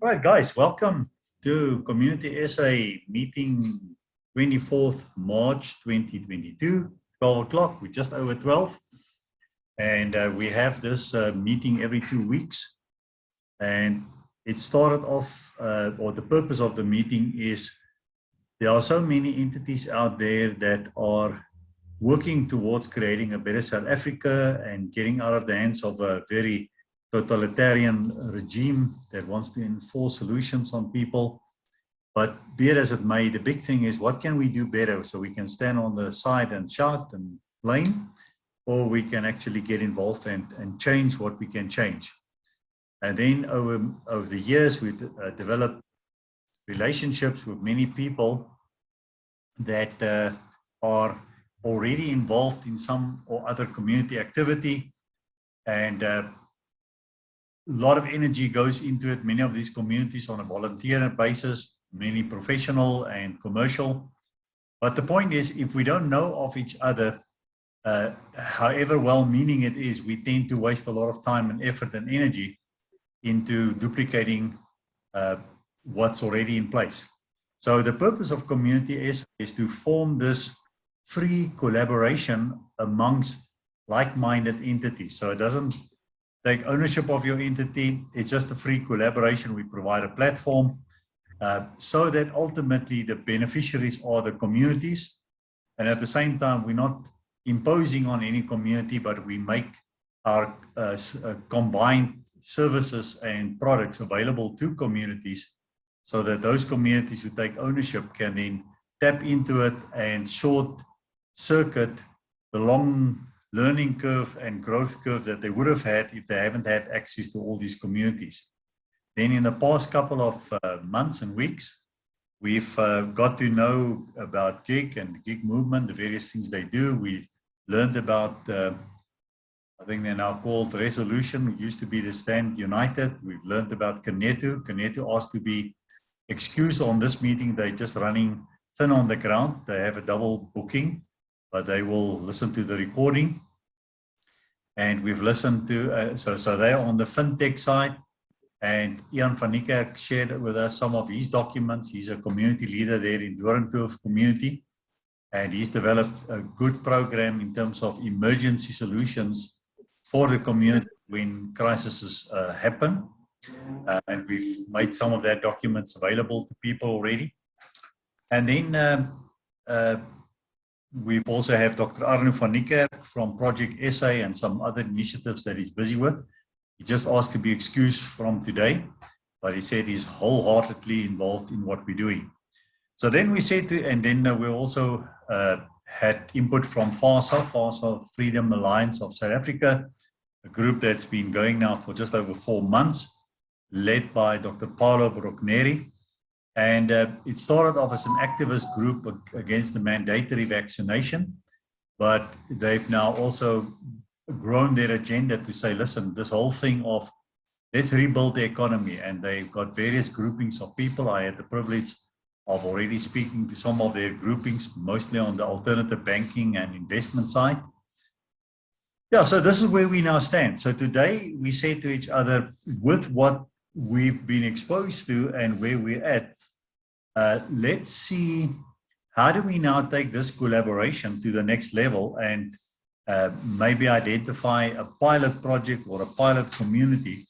All right, guys, welcome to Community SA meeting 24th March 2022, 12 o'clock. We're just over 12. And we have this meeting every 2 weeks. And it started off, or the purpose of the meeting is there are so many entities out there that are working towards creating a better South Africa and getting out of the hands of a very totalitarian regime that wants to enforce solutions on people. But be it as it may, the big thing is what can we do better so we can stand on the side and shout and blame, or we can actually get involved and change what we can change. And then over the years, we've developed relationships with many people that are already involved in some or other community activity, and a lot of energy goes into it. Many of these communities on a volunteer basis, many professional and commercial. But the point is, if we don't know of each other, however well-meaning it is, we tend to waste a lot of time and effort and energy into duplicating what's already in place. So the purpose of Community S is to form this free collaboration amongst like-minded entities. So it doesn't take ownership of your entity. It's just a free collaboration. We provide a platform so that ultimately the beneficiaries are the communities. And at the same time, we're not imposing on any community, but we make our combined services and products available to communities so that those communities who take ownership can then tap into it and short circuit the long learning curve and growth curve that they would have had if they haven't had access to all these communities. Then in the past couple of months and weeks, we've got to know about GIG and the GIG movement, the various things they do. We learned about, I think they're now called Resolution. It used to be the Stand United. We've learned about Kanetu. Kanetu asked to be excused on this meeting. They're just running thin on the ground. They have a double booking, but they will listen to the recording. And we've listened to, so they're on the fintech side. And Ian van Niekerk shared with us some of his documents. He's a community leader there in Doornkloof community. And he's developed a good program in terms of emergency solutions for the community when crises happen. And we've made some of that documents available to people already. And then we also have Dr. Arno van Niekerk from Project SA and some other initiatives that he's busy with. He just asked to be excused from today, but he said he's wholeheartedly involved in what we're doing. So then we said to, and then we also had input from FASA, Freedom Alliance of South Africa, a group that's been going now for just over 4 months, led by Dr. Paolo Brockneri. And it started off as an activist group against the mandatory vaccination, but they've now also grown their agenda to say, listen, this whole thing of let's rebuild the economy. And they've got various groupings of people. I had the privilege of already speaking to some of their groupings, mostly on the alternative banking and investment side. Yeah, so this is where we now stand. So today we say to each other, with what we've been exposed to and where we're at, let's see how do we now take this collaboration to the next level and maybe identify a pilot project or a pilot community.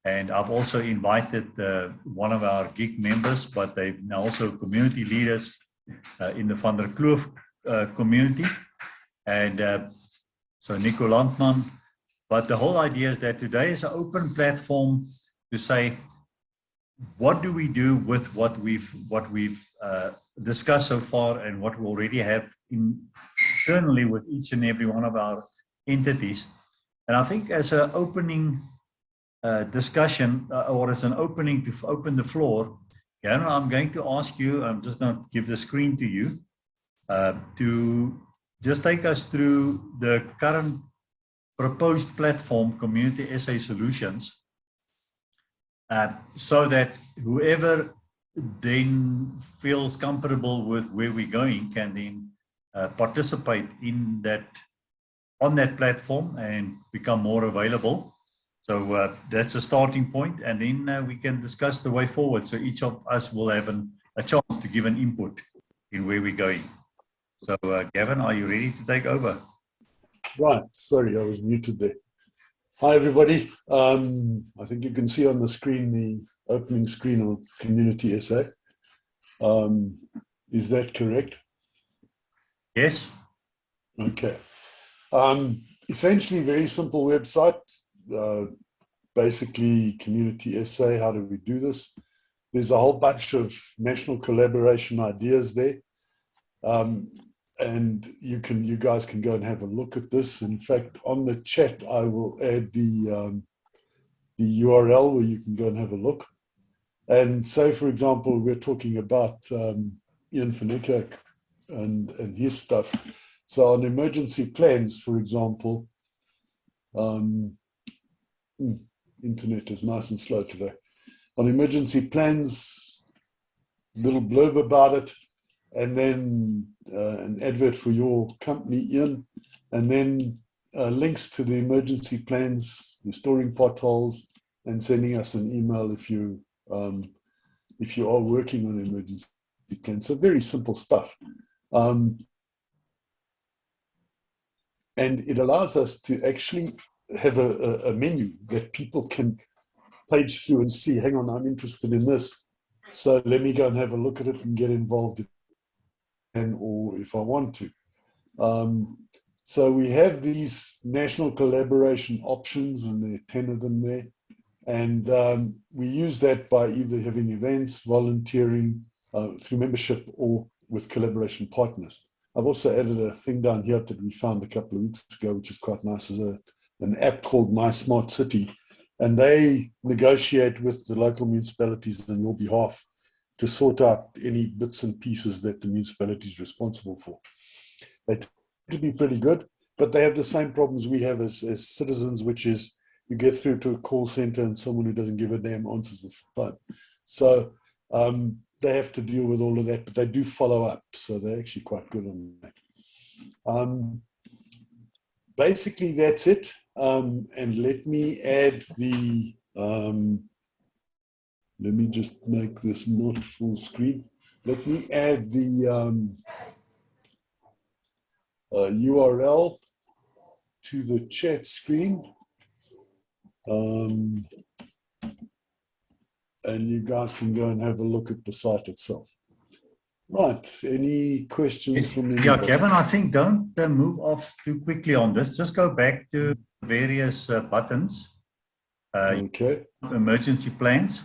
And I've also invited one of our GIG members, but they're now also community leaders in the Van der Kloof community. And so Nico Landman. But the whole idea is that today is an open platform to say, what do we do with what we've discussed so far and what we already have internally with each and every one of our entities. And I think as an opening discussion or as an opening to open the floor, Jan, I'm going to ask you, I'm just going to give the screen to you to just take us through the current proposed platform, Community SA Solutions, so that whoever then feels comfortable with where we're going can then participate in that, on that platform and become more available. So that's a starting point, and then we can discuss the way forward. So each of us will have a chance to give an input in where we're going. So Gavin, are you ready to take over? Right, sorry, I was muted there. Hi, everybody. I think you can see on the screen the opening screen of Community SA. Is that correct? Yes. Okay. Essentially, very simple website. Basically, Community SA, how do we do this? There's a whole bunch of national collaboration ideas there. And you guys can go and have a look at this. In fact, on the chat, I will add the URL where you can go and have a look. And say, for example, we're talking about Ian Vanekak and his stuff. So on emergency plans, for example, internet is nice and slow today. On emergency plans, little blurb about it, and then an advert for your company, Ian, and then links to the emergency plans, restoring potholes, and sending us an email if you are working on emergency plans. So very simple stuff. And it allows us to actually have a menu that people can page through and see, hang on, I'm interested in this. So let me go and have a look at it and get involved or if I want to. So we have these national collaboration options, and there are 10 of them there. And we use that by either having events, volunteering, through membership, or with collaboration partners. I've also added a thing down here that we found a couple of weeks ago, which is quite nice, is an app called My Smart City. And they negotiate with the local municipalities on your behalf to sort out any bits and pieces that the municipality is responsible for. They tend to be pretty good, but they have the same problems we have as citizens, which is you get through to a call center and someone who doesn't give a damn answers the phone. So they have to deal with all of that, but they do follow up. So they're actually quite good on that. Basically, that's it. And let me add the, let me just make this not full screen. Let me add the URL to the chat screen. And you guys can go and have a look at the site itself. Right, any questions from anybody? Yeah, Gavin, I think don't move off too quickly on this. Just go back to various buttons. Okay. Emergency plans.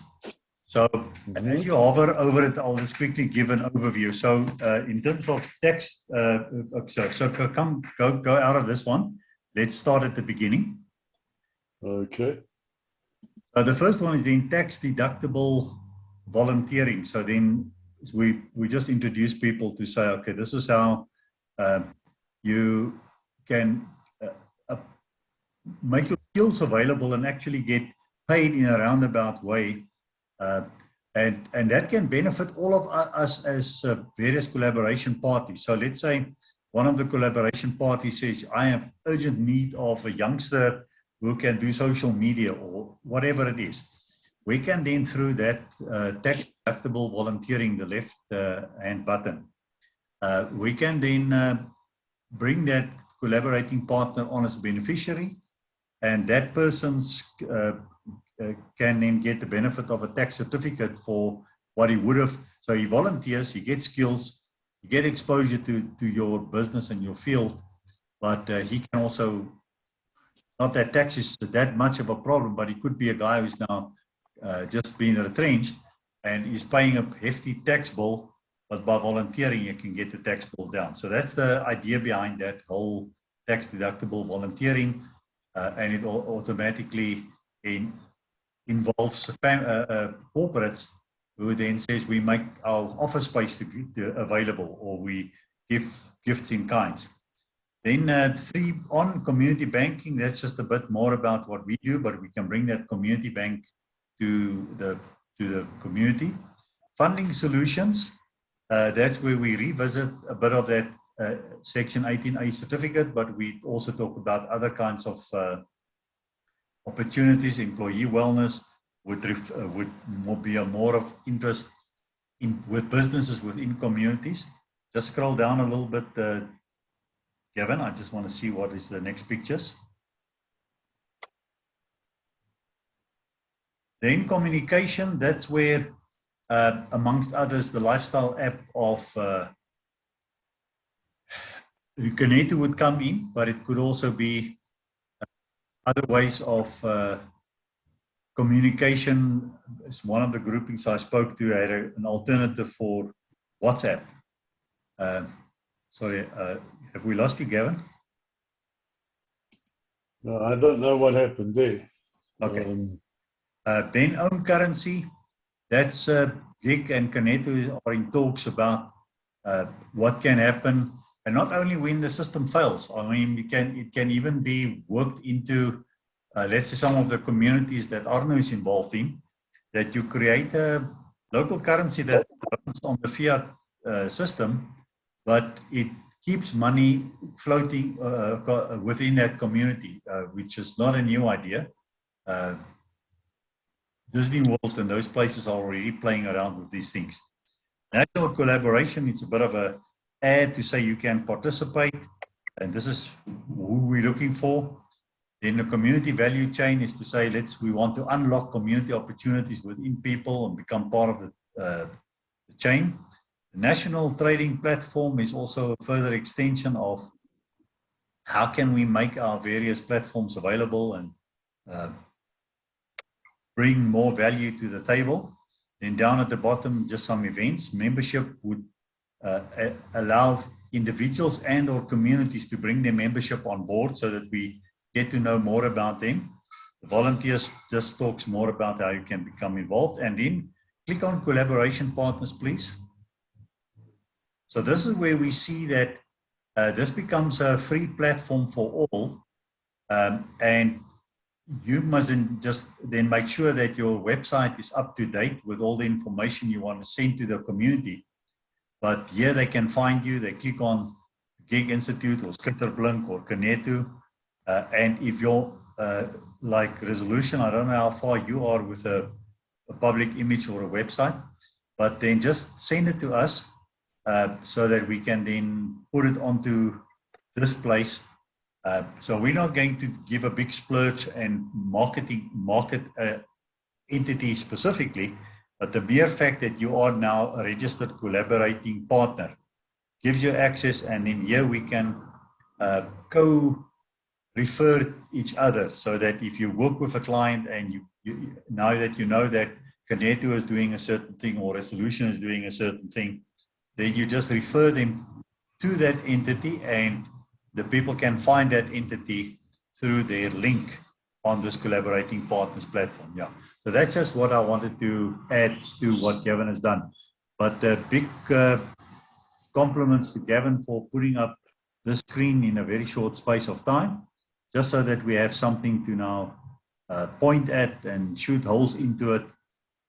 So as you hover over it, I'll just quickly give an overview. So in terms of text, so go out of this one. Let's start at the beginning. Okay. The first one is then tax deductible volunteering. So then we just introduce people to say, okay, this is how you can make your skills available and actually get paid in a roundabout way. And that can benefit all of us as various collaboration parties. So let's say one of the collaboration parties says, I have urgent need of a youngster who can do social media or whatever it is. We can then, through that tax deductible volunteering, the left hand button, we can then bring that collaborating partner on as a beneficiary, and that person's can then get the benefit of a tax certificate for what he would have. So he volunteers, he gets skills, you get exposure to your business and your field, but he can also, not that tax is that much of a problem, but he could be a guy who's now just been retrenched and is paying a hefty tax bill, but by volunteering, you can get the tax bill down. So that's the idea behind that whole tax deductible volunteering, and it automatically involves corporates who then says we make our office space available, or we give gifts in kinds. Then 3 on community banking, that's just a bit more about what we do, but we can bring that community bank to the community. Funding solutions, that's where we revisit a bit of that Section 18A certificate, but we also talk about other kinds of opportunities, employee wellness would be a more of interest with businesses within communities. Just scroll down a little bit, Gavin. I just want to see what is the next pictures. Then communication, that's where, amongst others, the lifestyle app of Connect would come in, but it could also be other ways of communication. Is one of the groupings I spoke to had an alternative for WhatsApp. Sorry, have we lost you, Gavin? No, I don't know what happened there. Okay. Then own currency, that's Gig and Kaneto are in talks about what can happen, and not only when the system fails. I mean, it can even be worked into, let's say, some of the communities that Arno is involved in, that you create a local currency that runs on the fiat system, but it keeps money floating within that community, which is not a new idea. Disney World and those places are already playing around with these things. National collaboration, it's a bit of a ad to say you can participate, and this is who we're looking for. Then the community value chain is to say, we want to unlock community opportunities within people and become part of the chain. The national trading platform is also a further extension of how can we make our various platforms available and bring more value to the table. Then down at the bottom, just some events. Membership would allow individuals and or communities to bring their membership on board so that we get to know more about them. The volunteers just talks more about how you can become involved. And then click on collaboration partners, please. So this is where we see that this becomes a free platform for all. And you mustn't just then make sure that your website is up to date with all the information you want to send to the community. But here they can find you. They click on Gig Institute or Skitterblink or Kaneto. And if you're like Resolution, I don't know how far you are with a public image or a website, but then just send it to us so that we can then put it onto this place. So we're not going to give a big splurge and market entity specifically, but the mere fact that you are now a registered collaborating partner gives you access, and then here we can co-refer each other, so that if you work with a client and you now that you know that Kaneto is doing a certain thing or Resolution is doing a certain thing, then you just refer them to that entity, and the people can find that entity through their link on this collaborating partners platform. Yeah, so that's just what I wanted to add to what Gavin has done. But big compliments to Gavin for putting up this screen in a very short space of time, just so that we have something to now point at and shoot holes into it